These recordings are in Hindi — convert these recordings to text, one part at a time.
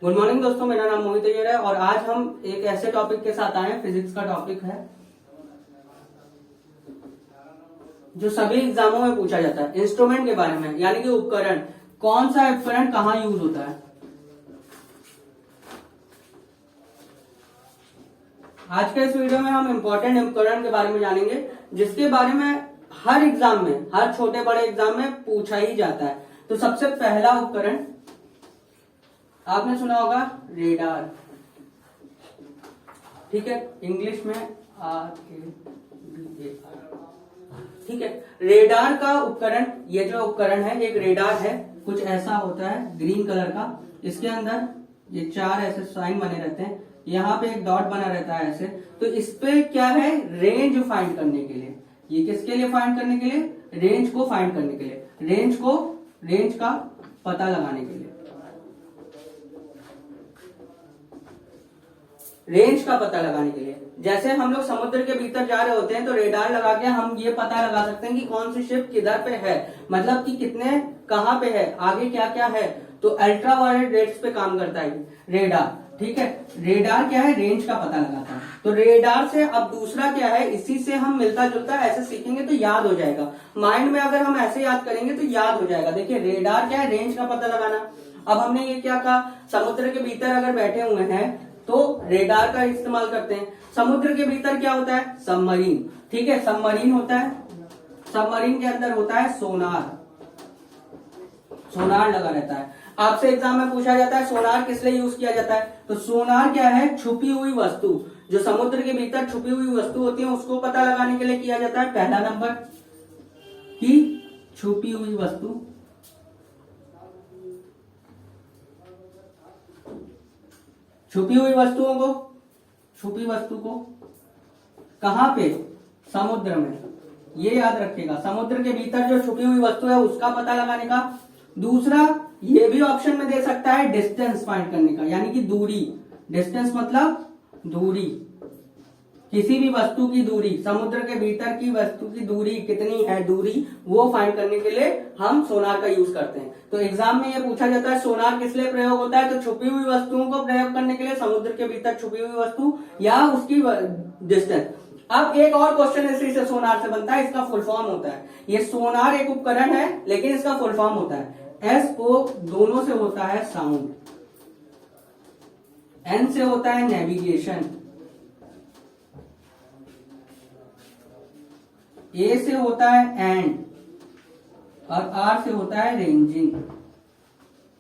गुड मॉर्निंग दोस्तों, मेरा नाम मोहित अय्यर है और आज हम एक ऐसे टॉपिक के साथ आए हैं। फिजिक्स का टॉपिक है जो सभी एग्जामों में पूछा जाता है, इंस्ट्रूमेंट के बारे में, यानी कि उपकरण। कौन सा उपकरण कहाँ यूज होता है। आज के इस वीडियो में हम इंपॉर्टेंट उपकरण के बारे में जानेंगे, जिसके बारे में हर एग्जाम में, हर छोटे बड़े एग्जाम में पूछा ही जाता है। तो सबसे पहला उपकरण आपने सुना होगा रेडार। ठीक है, इंग्लिश में RADAR। ठीक है, रेडार का उपकरण, ये जो उपकरण है एक रेडार है। कुछ ऐसा होता है ग्रीन कलर का, इसके अंदर ये चार ऐसे साइन बने रहते हैं, यहाँ पे एक डॉट बना रहता है ऐसे। तो इस पे क्या है, रेंज फाइंड करने के लिए। ये किसके लिए फाइंड करने के लिए, रेंज को फाइंड करने के लिए, रेंज का पता लगाने के लिए, रेंज का पता लगाने के लिए। जैसे हम लोग समुद्र के भीतर जा रहे होते हैं तो रेडार लगा के हम ये पता लगा सकते हैं कि कौन सी शिप किधर पे है, मतलब कि कितने कहाँ पे है, आगे क्या क्या है। तो अल्ट्रा वायलेट रेट्स पे काम करता है रेडार। ठीक है, रेडार क्या है, रेंज का पता लगाता है। तो रेडार से अब दूसरा क्या है, इसी से हम मिलता जुलता ऐसे सीखेंगे तो याद हो जाएगा। माइंड में अगर हम ऐसे याद करेंगे तो याद हो जाएगा। देखिए, रेडार क्या है, रेंज का पता लगाना। अब हमने ये क्या कहा, समुद्र के भीतर अगर बैठे हुए हैं तो रेडार का इस्तेमाल करते हैं। समुद्र के भीतर क्या होता है, सबमरीन। ठीक है, सबमरीन होता है, सबमरीन के अंदर होता है सोनार, सोनार लगा रहता है। आपसे एग्जाम में पूछा जाता है सोनार किस लिए यूज किया जाता है। तो सोनार क्या है, छुपी हुई वस्तु, जो समुद्र के भीतर छुपी हुई वस्तु होती है उसको पता लगाने के लिए किया जाता है। पहला नंबर की छुपी हुई वस्तु, छुपी हुई वस्तुओं को, छुपी वस्तु को कहां पे, समुद्र में। ये याद रखिएगा, समुद्र के भीतर जो छुपी हुई वस्तु है उसका पता लगाने का। दूसरा, ये भी ऑप्शन में दे सकता है डिस्टेंस फाइंड करने का, यानी कि दूरी। डिस्टेंस मतलब दूरी, किसी भी वस्तु की दूरी, समुद्र के भीतर की वस्तु की दूरी कितनी है, दूरी वो फाइंड करने के लिए हम सोनार का यूज करते हैं। तो एग्जाम में ये पूछा जाता है सोनार किस लिए प्रयोग होता है, तो छुपी हुई वस्तुओं को प्रयोग करने के लिए, समुद्र के भीतर छुपी हुई वस्तु या उसकी डिस्टेंस। अब एक और क्वेश्चन इसी से सोनार से बनता है, इसका फुल फॉर्म होता है। ये सोनार एक उपकरण है लेकिन इसका फुल फॉर्म होता है SO, दोनों से होता है साउंड, N से होता है नेविगेशन, A से होता है एंड, और R से होता है रेंजिंग।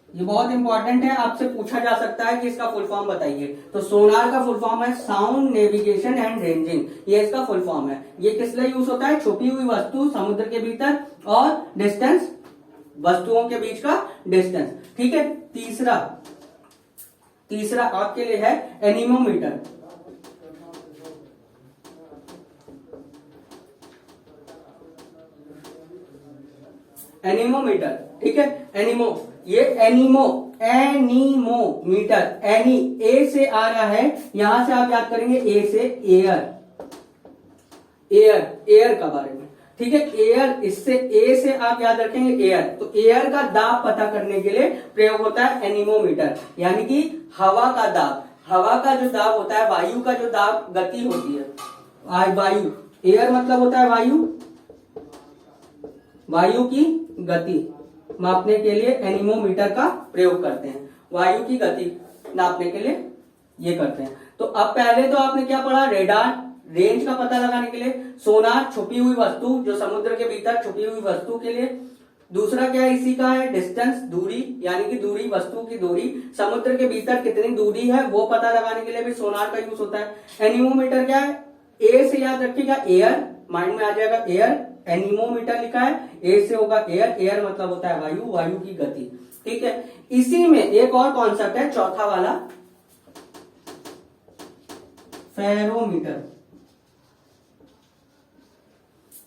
ये बहुत इंपॉर्टेंट है, आपसे पूछा जा सकता है कि इसका फुल फॉर्म बताइए। तो सोनार का फुल फॉर्म है साउंड, नेविगेशन एंड रेंजिंग, ये इसका फुल फॉर्म है। ये किस लिए यूज होता है, छुपी हुई वस्तु समुद्र के भीतर, और डिस्टेंस, वस्तुओं के बीच का डिस्टेंस। ठीक है, तीसरा आपके लिए है एनीमोमीटर। एनीमोमीटर, ठीक है, एनीमोमीटर, ए से आ रहा है, यहां से आप याद करेंगे ए से एयर का बारे में। ठीक है, एयर, इससे ए से आप याद रखेंगे एयर। तो एयर का दाब पता करने के लिए प्रयोग होता है एनीमोमीटर, यानी कि हवा का दाब। हवा का जो दाब होता है, वायु का जो दाब, गति होती है वायु, एयर मतलब होता है वायु, वायु की गति मापने के लिए एनीमोमीटर का प्रयोग करते हैं। वायु की गति नापने के लिए ये करते हैं। तो अब पहले तो आपने क्या पढ़ा, रेडार, रेंज का पता लगाने के लिए, सोनार, छुपी हुई वस्तु, जो समुद्र के भीतर छुपी हुई वस्तु के लिए। दूसरा क्या है, इसी का है डिस्टेंस, दूरी, यानी कि दूरी, वस्तु की दूरी, समुद्र के भीतर कितनी दूरी है वो पता लगाने के लिए भी सोनार का यूज होता है। एनीमोमीटर क्या है, ए से याद रखिएगा एयर, माइंड में आ जाएगा एयर, एनीमोमीटर लिखा है, ए से होगा एयर, एयर मतलब होता है वायु, वायु की गति। ठीक है, इसी में एक और कॉन्सेप्ट है, चौथा वाला, फेरोमीटर।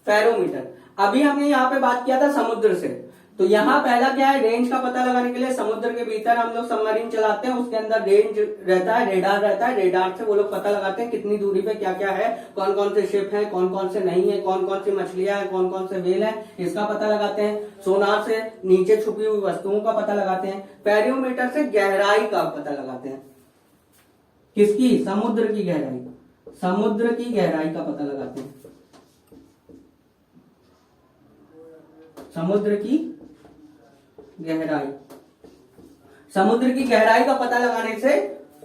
फेरोमीटर, अभी हमने यहां पे बात किया था समुद्र से, तो यहाँ पहला क्या है, रेंज का पता लगाने के लिए समुद्र के भीतर हम लोग सबमरीन चलाते हैं, उसके अंदर रेंज रहता है, रेडार रहता है, रेडार से वो लोग पता लगाते हैं कितनी दूरी पे क्या क्या है, कौन कौन से शिप है, कौन कौन से नहीं है, कौन कौन सी मछलियां है, कौन कौन से व्हेल है, इसका पता लगाते हैं। सोनार से नीचे छुपी हुई वस्तुओं का पता लगाते हैं। बैरोमीटर से गहराई का पता लगाते हैं। किसकी? समुद्र की गहराई, समुद्र की गहराई का पता लगाते हैं, समुद्र की गहराई। समुद्र की गहराई का पता लगाने से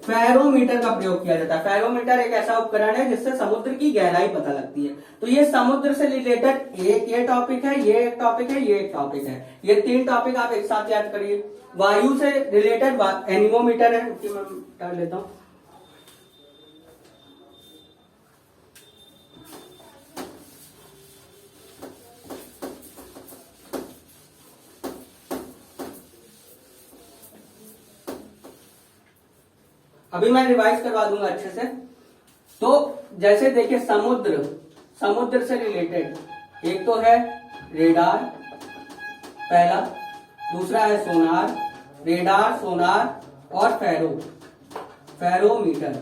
फेरोमीटर का प्रयोग किया जाता है। फेरोमीटर एक ऐसा उपकरण है जिससे समुद्र की गहराई पता लगती है। तो ये समुद्र से रिलेटेड एक ये टॉपिक है, ये एक टॉपिक है, ये एक टॉपिक है। ये 3 टॉपिक आप एक साथ याद करिए। वायु से रिलेटेड एनीमोमीटर है, मैं कर लेता हूं। अभी मैं रिवाइज करवा दूंगा अच्छे से। तो जैसे देखिए समुद्र, समुद्र से रिलेटेड एक तो है रेडार पहला, दूसरा है सोनार, रेडार, सोनार और फेरोमीटर।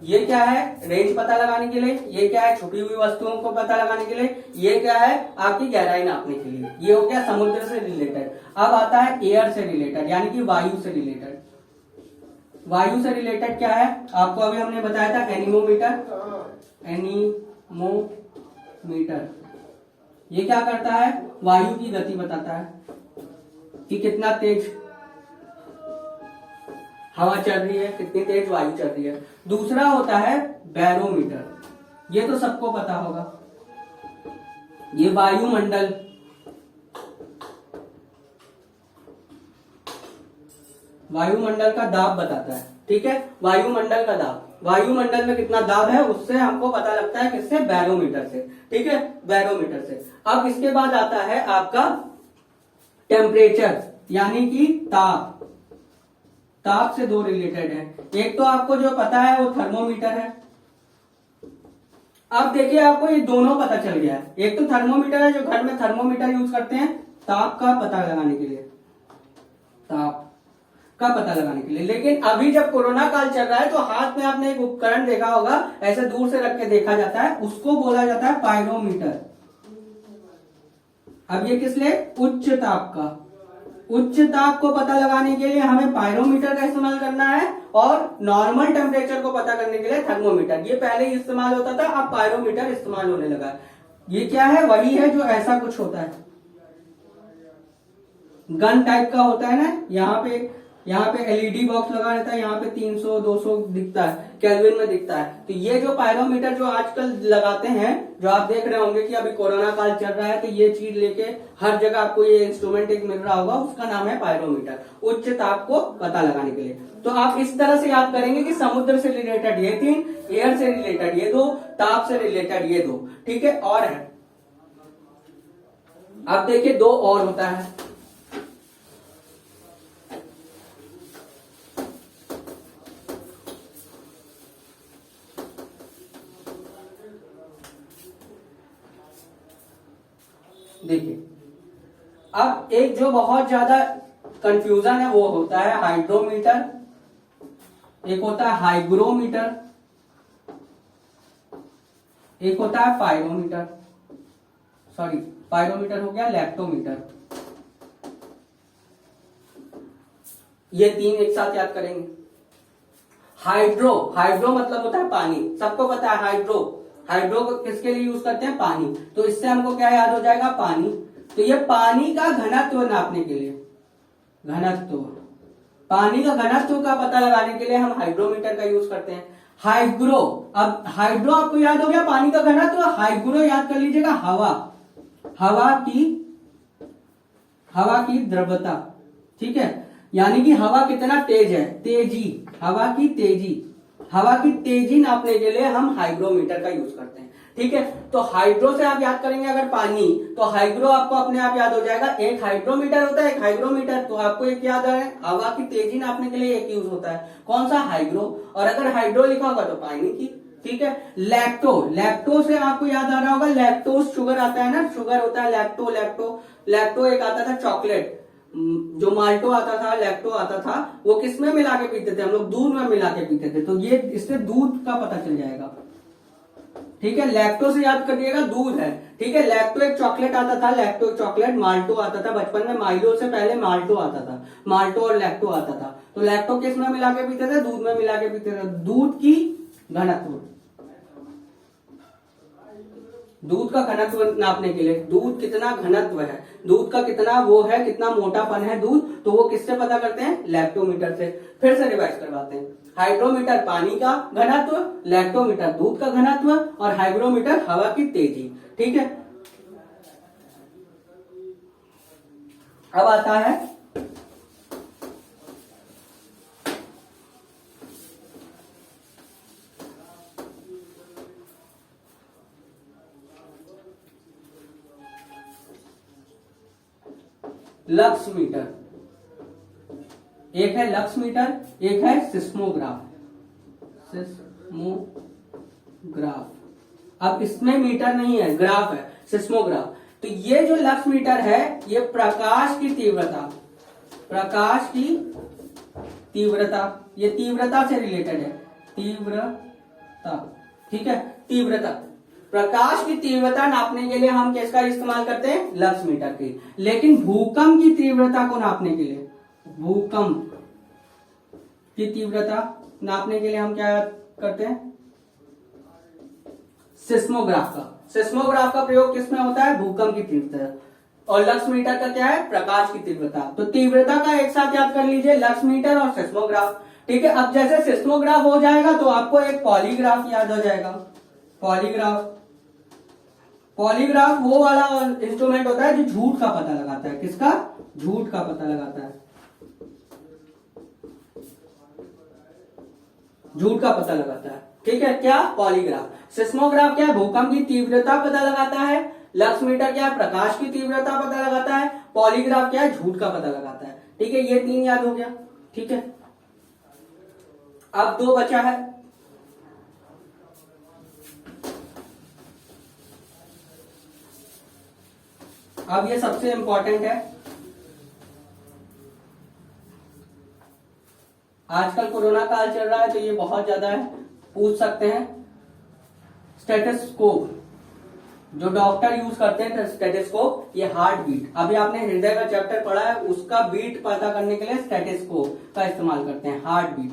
ये क्या है? रेंज पता लगाने के लिए। ये क्या है? छुपी हुई वस्तुओं को पता लगाने के लिए। ये क्या है? आपकी गहराई नापने के लिए। ये हो गया समुद्र से रिलेटेड। अब आता है एयर से रिलेटेड, यानी कि वायु से रिलेटेड। वायु से रिलेटेड क्या है? आपको अभी हमने बताया था एनीमोमीटर। एनीमोमीटर ये क्या करता है? वायु की गति बताता है कि कितना तेज हवा चल रही है, कितनी तेज वायु चल रही है। दूसरा होता है बैरोमीटर। ये तो सबको पता होगा, ये वायुमंडल, वायुमंडल का दाब बताता है। ठीक है, वायुमंडल का दाब, वायुमंडल में कितना दाब है उससे हमको पता लगता है। किससे? बैरोमीटर से। ठीक है, बैरोमीटर से। अब इसके बाद आता है आपका टेम्परेचर, यानी कि ताप। ताप से 2 रिलेटेड है। एक तो आपको जो पता है वो थर्मोमीटर है। अब देखिए आपको ये दोनों पता चल गया है। एक तो थर्मोमीटर है जो घर में थर्मोमीटर यूज करते हैं ताप का पता लगाने के लिए, ताप का पता लगाने के लिए। लेकिन अभी जब कोरोना काल चल रहा है तो हाथ में आपने एक उपकरण देखा होगा, ऐसे दूर से रख के देखा जाता है, उसको बोला जाता है पायरोमीटर। अब ये किस लिए? उच्च ताप का। उच्च ताप को पता लगाने के लिए हमें पायरोमीटर का इस्तेमाल करना है और नॉर्मल टेम्परेचर को पता करने के लिए थर्मोमीटर। ये पहले ही इस्तेमाल होता था, अब पायरोमीटर इस्तेमाल होने लगा। ये क्या है? वही है जो ऐसा कुछ होता है, गन टाइप का होता है ना। यहाँ पे एलईडी बॉक्स लगा रहता है, यहाँ पे 300 200 दिखता है, केल्विन में दिखता है। तो ये जो पायरोमीटर जो आजकल लगाते हैं, जो आप देख रहे होंगे कि अभी कोरोना काल चल रहा है तो ये चीज लेके हर जगह आपको ये इंस्ट्रूमेंट एक मिल रहा होगा, उसका नाम है पायरोमीटर, उच्च ताप को पता लगाने के लिए। तो आप इस तरह से याद करेंगे कि समुद्र से रिलेटेड ये 3, एयर से रिलेटेड ये 2, ताप से रिलेटेड ये 2। ठीक है, और है अब देखिए 2 और होता है। देखिए अब एक जो बहुत ज्यादा कंफ्यूजन है वो होता है हाइड्रोमीटर, एक होता है हाइग्रोमीटर, एक होता है पायरोमीटर। सॉरी, पायरोमीटर हो गया लैक्टोमीटर। ये 3 एक साथ याद करेंगे। हाइड्रो, हाइड्रो मतलब होता है पानी, सबको पता है हाइड्रो। हाइड्रो को किसके लिए यूज करते हैं? पानी। तो इससे हमको क्या याद हो जाएगा? पानी। तो ये पानी का घनत्व नापने के लिए, घनत्व, पानी का घनत्व का पता लगाने के लिए हम हाइड्रोमीटर का यूज करते हैं। हाइग्रो, अब हाइड्रो आपको याद हो गया पानी का घनत्व, हाइग्रो याद कर लीजिएगा हवा, हवा की द्रव्यता। ठीक है, यानी कि हवा कितना तेज है, तेजी, हवा की तेजी, हवा की तेजी नापने के लिए हम हाइग्रोमीटर का यूज करते हैं। ठीक है, तो हाइड्रो से आप याद करेंगे अगर पानी, तो हाइग्रो आपको अपने आप याद हो जाएगा। एक हाइड्रोमीटर होता है, एक हाइग्रोमीटर। तो आपको एक याद है, हवा की तेजी नापने के लिए एक यूज होता है, कौन सा? हाइग्रो। और अगर हाइड्रो लिखा होगा तो पानी की, ठीक है। लैक्टो, लैक्टो से आपको याद आ रहा होगा, लैक्टोज शुगर आता है ना, शुगर होता है लैक्टो। लैक्टो एक आता था चॉकलेट, जो माल्टो आता था, लैक्टो आता था, वो किसमें मिला के पीते थे हम लोग? दूध में मिला के पीते थे। तो ये इससे दूध का पता चल जाएगा, ठीक है। लैक्टो से याद करिएगा दूध है, ठीक है। लैक्टो एक चॉकलेट आता था, लैक्टो एक चॉकलेट, माल्टो आता था बचपन में, माइलो से पहले माल्टो आता था, माल्टो और लैक्टो आता था। तो लैक्टो किस में मिला के पीते थे? दूध में मिला के पीते थे। दूध की घनत्व, दूध का घनत्व नापने के लिए, दूध कितना घनत्व है, दूध का कितना वो है, कितना मोटापन है दूध, तो वो किससे पता करते हैं? लैक्टोमीटर से। फिर से रिवाइज करवाते हैं। हाइड्रोमीटर पानी का घनत्व, लैक्टोमीटर दूध का घनत्व, और हाइग्रोमीटर हवा की तेजी, ठीक है। अब आता है लक्स मीटर। एक है लक्स मीटर, एक है सिस्मोग्राफ। सिस्मोग्राफ, अब इसमें मीटर नहीं है, ग्राफ है, सिस्मोग्राफ। तो ये जो लक्स मीटर है, ये प्रकाश की तीव्रता, प्रकाश की तीव्रता, ये तीव्रता से रिलेटेड है, तीव्रता, ठीक है। तीव्रता, प्रकाश की तीव्रता नापने के लिए हम किसका इस्तेमाल करते हैं? लक्स मीटर की। लेकिन भूकंप की तीव्रता को नापने के लिए, भूकंप की तीव्रता नापने के लिए हम क्या करते हैं? सिस्मोग्राफ का। सिस्मोग्राफ का प्रयोग किसमें होता है? भूकंप की तीव्रता। और लक्स मीटर का क्या है? प्रकाश की तीव्रता। तो तीव्रता का एक साथ याद कर लीजिए, लक्स मीटर और सिस्मोग्राफ, ठीक है। अब जैसे सिस्मोग्राफ हो जाएगा तो आपको एक पॉलीग्राफ याद हो जाएगा। पॉलीग्राफ, पॉलीग्राफ वो वाला इंस्ट्रूमेंट होता है जो झूठ का पता लगाता है। किसका? झूठ का पता लगाता है, झूठ का पता लगाता है, ठीक है। क्या? पॉलीग्राफ। सिस्मोग्राफ क्या है? भूकंप की तीव्रता पता लगाता है। लक्स मीटर क्या है? प्रकाश की तीव्रता पता लगाता है। पॉलीग्राफ क्या है? झूठ का पता लगाता है, ठीक है। ये तीन याद हो गया, ठीक है। अब दो बचा है, अब ये सबसे इंपॉर्टेंट है। आजकल कोरोना काल चल रहा है तो ये बहुत ज्यादा है, पूछ सकते हैं। स्टेथोस्कोप, जो डॉक्टर यूज करते हैं स्टेथोस्कोप, ये हार्ट बीट, अभी आपने हृदय का चैप्टर पढ़ा है, उसका बीट पता करने के लिए स्टेथोस्कोप का इस्तेमाल करते हैं, हार्ट बीट,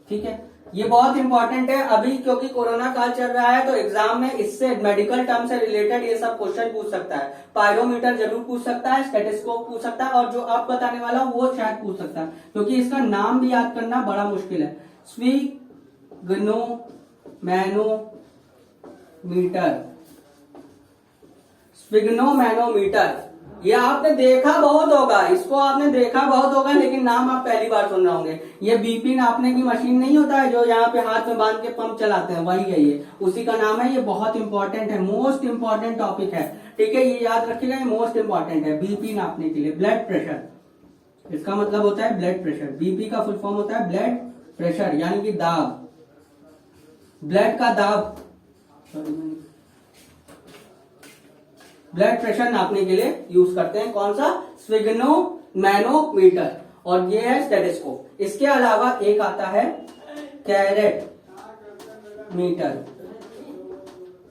ठीक है। ये बहुत इंपॉर्टेंट है अभी, क्योंकि कोरोना काल चल रहा है तो एग्जाम में इससे मेडिकल टर्म से रिलेटेड ये सब क्वेश्चन पूछ सकता है। पायरोमीटर जरूर पूछ सकता है, स्टेथोस्कोप पूछ सकता है, और जो आप बताने वाला वो शायद पूछ सकता है, क्योंककि इसका नाम भी याद करना बड़ा मुश्किल है। स्फिग्नोमैनोमीटर, स्फिग्नोमैनोमीटर, ये आपने देखा बहुत होगा, इसको आपने देखा बहुत होगा, लेकिन नाम आप पहली बार सुन रहे होंगे। ये बीपी नापने की मशीन नहीं होता है जो यहाँ पे हाथ में बांध के पंप चलाते हैं, वही है ये, उसी का नाम है। ये बहुत इंपॉर्टेंट है, मोस्ट इंपॉर्टेंट टॉपिक है, ठीक है। ये याद रखिएगा, ये मोस्ट इंपॉर्टेंट है। बीपी नापने के लिए, ब्लड प्रेशर, इसका मतलब होता है ब्लड प्रेशर। बीपी का फुल फॉर्म होता है ब्लड प्रेशर, यानी कि दाब, ब्लड का दाब, ब्लड प्रेशर नापने के लिए यूज करते हैं। कौन सा? स्फिग्नोमैनोमीटर, और ये है स्टेथोस्कोप। इसके अलावा एक आता है कैरेट मीटर।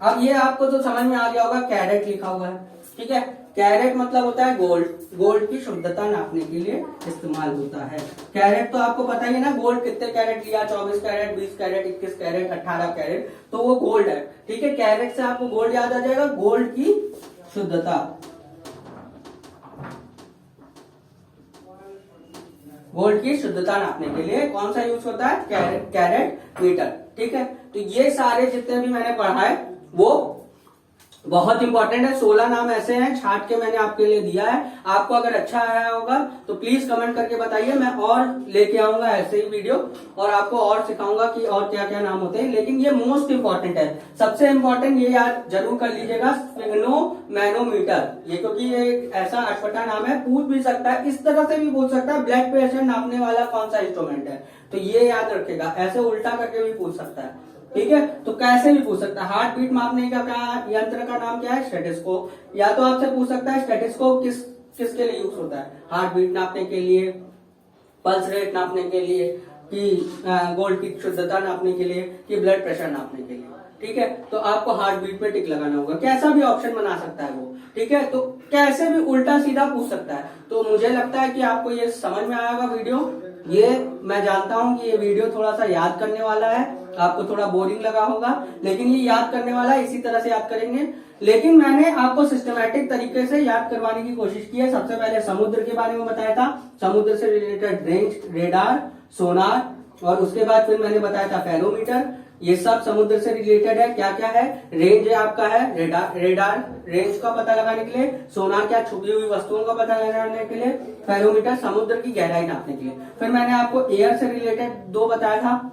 अब ये आपको तो समझ में आ गया होगा, कैरेट लिखा हुआ है, ठीक है। कैरेट मतलब होता है गोल्ड, गोल्ड की शुद्धता नापने के लिए इस्तेमाल होता है। कैरेट तो आपको पता ही है ना, गोल्ड कितने कैरेट लिया, 24 कैरेट, 20 कैरेट, 21 कैरेट, 18 कैरेट, तो वो गोल्ड है, ठीक है। कैरेट से आपको गोल्ड याद आ जाएगा, गोल्ड की शुद्धता, गोल्ड की शुद्धता नापने के लिए कौन सा यूज होता है? कैरेट मीटर, ठीक है। तो ये सारे जितने भी मैंने पढ़ाए वो बहुत इंपॉर्टेंट है। 16 नाम ऐसे हैं, छाट के मैंने आपके लिए दिया है। आपको अगर अच्छा आया होगा तो प्लीज कमेंट करके बताइए, मैं और लेके आऊंगा ऐसे ही वीडियो, और आपको और सिखाऊंगा कि और क्या क्या नाम होते हैं। लेकिन ये मोस्ट इंपॉर्टेंट है, सबसे इंपॉर्टेंट ये याद जरूर कर लीजिएगा, स्फिग्नोमैनोमीटर। ये क्योंकि ये एक ऐसा अटपटा नाम है, पूछ भी सकता है, इस तरह से भी पूछ सकता है, ब्लड प्रेशर नापने वाला कौन सा इंस्ट्रूमेंट है, तो ये याद रखेगा। ऐसे उल्टा करके भी पूछ सकता है, ठीक है, तो कैसे भी पूछ सकता है। हार्ट बीट मापने का क्या यंत्र का नाम क्या है? स्टेथोस्कोप। या तो आपसे पूछ सकता है स्टेथोस्कोप किसके लिए यूज होता है? हार्ट बीट नापने के लिए, पल्स रेट नापने के लिए, कि गोल्ड की शुद्धता नापने के लिए, कि ब्लड प्रेशर नापने के लिए। ठीक है, तो आपको हार्ट बीट पे टिक लगाना होगा। कैसा भी ऑप्शन बना सकता है वो। ठीक है, तो कैसे भी उल्टा सीधा पूछ सकता है। तो मुझे लगता है कि आपको ये समझ में आएगा वीडियो। ये मैं जानता हूं कि ये वीडियो थोड़ा सा याद करने वाला है, आपको थोड़ा बोरिंग लगा होगा, लेकिन ये याद करने वाला है, इसी तरह से याद करेंगे। लेकिन मैंने आपको सिस्टमैटिक तरीके से याद करवाने की कोशिश की है। सबसे पहले समुद्र के बारे में बताया था, समुद्र से रिलेटेड रेंज, रेडार, सोनार, और उसके बाद फिर मैंने बताया था फेरोमीटर। ये सब समुद्र से रिलेटेड है। क्या क्या है? रेंज आपका है, रेडार रेंज का पता लगाने के लिए, सोनार क्या छुपी हुई वस्तुओं का पता लगाने के लिए, फेरोमीटर समुद्र की गहराई नापने के लिए। फिर मैंने आपको एयर से रिलेटेड दो बताया था,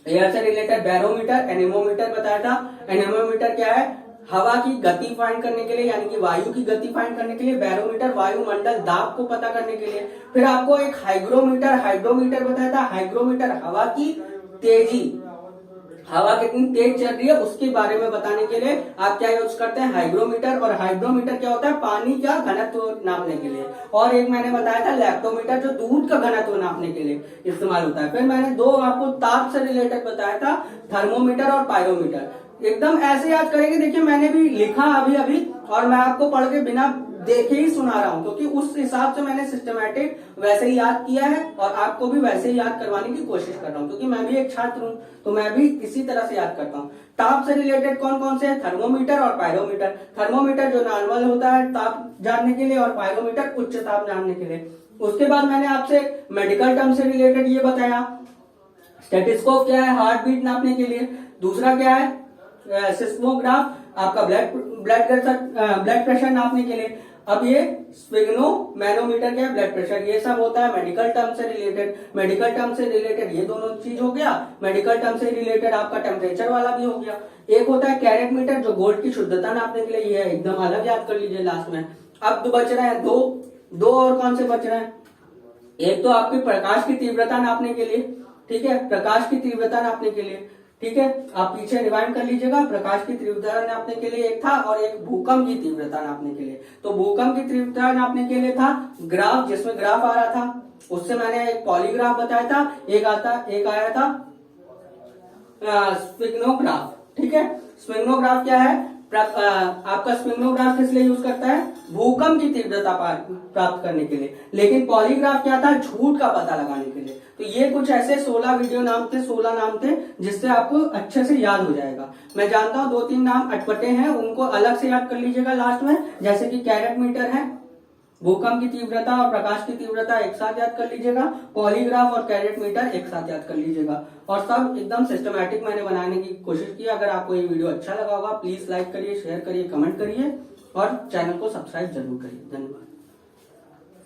एयर से रिलेटेड बैरोमीटर, एनेमोमीटर बताया था। एनेमोमीटर क्या है? हवा की गति फाइंड करने के लिए, यानी कि वायु की गति फाइंड करने के लिए। बैरोमीटर वायुमंडल दाब को पता करने के लिए। फिर आपको एक हाइग्रोमीटर बताया था। हाइग्रोमीटर हवा की तेजी, हवा कितनी तेज चल रही है उसके बारे में बताने के लिए आप क्या यूज करते हैं? हाइग्रोमीटर। और हाइग्रोमीटर क्या होता है? पानी का घनत्व नापने के लिए। और एक मैंने बताया था लैक्टोमीटर, जो दूध का घनत्व नापने के लिए इस्तेमाल होता है। फिर मैंने दो आपको ताप से रिलेटेड बताया था, थर्मोमीटर और पायरोमीटर। एकदम ऐसे याद करेंगे। देखिए मैंने भी लिखा अभी और मैं आपको पढ़ के बिना देखे ही सुना रहा हूं, क्योंकि उस हिसाब से मैंने सिस्टमैटिक वैसे ही याद किया है और आपको भी वैसे ही याद करवाने की कोशिश कर रहा हूं, क्योंकि मैं भी एक छात्र हूं, तो मैं भी इसी तरह से याद करता हूं। ताप से रिलेटेड कौन कौन से? थर्मोमीटर और पायरोमीटर। थर्मोमीटर जो नॉर्मल होता है ताप जानने के लिए, और पायरोमीटर उच्च ताप जानने के लिए। उसके बाद मैंने आपसे मेडिकल टर्म से रिलेटेड ये बताया, स्टेथोस्कोप क्या है? हार्ट बीट नापने के लिए। दूसरा क्या है? सिस्मोग्राफ, आपका ब्लड प्रेशर नापने के लिए। अब ये स्फिग्नो मैनोमीटर क्या है? Blood pressure. ये सब होता है मेडिकल टर्म से रिलेटेड। मेडिकल टर्म से रिलेटेड ये दोनों चीज हो गया। मेडिकल टर्म से रिलेटेड आपका टेम्परेचर वाला भी हो गया। एक होता है कैरेट मीटर, जो गोल्ड की शुद्धता नापने के लिए। ये एकदम अलग याद कर लीजिए लास्ट में। अब बच रहे हैं दो और कौन से बच रहे हैं? एक तो आपकी प्रकाश की तीव्रता नापने के लिए। ठीक है, प्रकाश की तीव्रता नापने के लिए। ठीक है, आप पीछे रिवाइंड कर लीजिएगा। प्रकाश की तीव्रता नापने के लिए एक था, और एक भूकंप की तीव्रता नापने के लिए। तो भूकंप की तीव्रता नापने के लिए था ग्राफ, जिसमें ग्राफ आ रहा था। उससे मैंने एक पॉलीग्राफ बताया था। एक आया था स्फिग्नोग्राफ। ठीक है, स्फिग्नोग्राफ क्या है? आपका स्फिग्नोग्राफ किस लिए यूज करता है? भूकंप की तीव्रता प्राप्त करने के लिए। लेकिन पॉलीग्राफ क्या था? झूठ का पता लगाने के लिए। तो ये कुछ ऐसे 16 नाम थे जिससे आपको अच्छे से याद हो जाएगा। मैं जानता हूं 2-3 नाम अटपटे हैं, उनको अलग से याद कर लीजिएगा लास्ट में। जैसे कि कैरेट मीटर है, भूकंप की तीव्रता और प्रकाश की तीव्रता एक साथ याद कर लीजिएगा। पॉलीग्राफ और कैरेट मीटर एक साथ याद कर लीजिएगा। और सब एकदम सिस्टमैटिक मैंने बनाने की कोशिश की। अगर आपको ये वीडियो अच्छा लगा होगा प्लीज लाइक करिए, शेयर करिए, कमेंट करिए और चैनल को सब्सक्राइब जरूर करिए। धन्यवाद।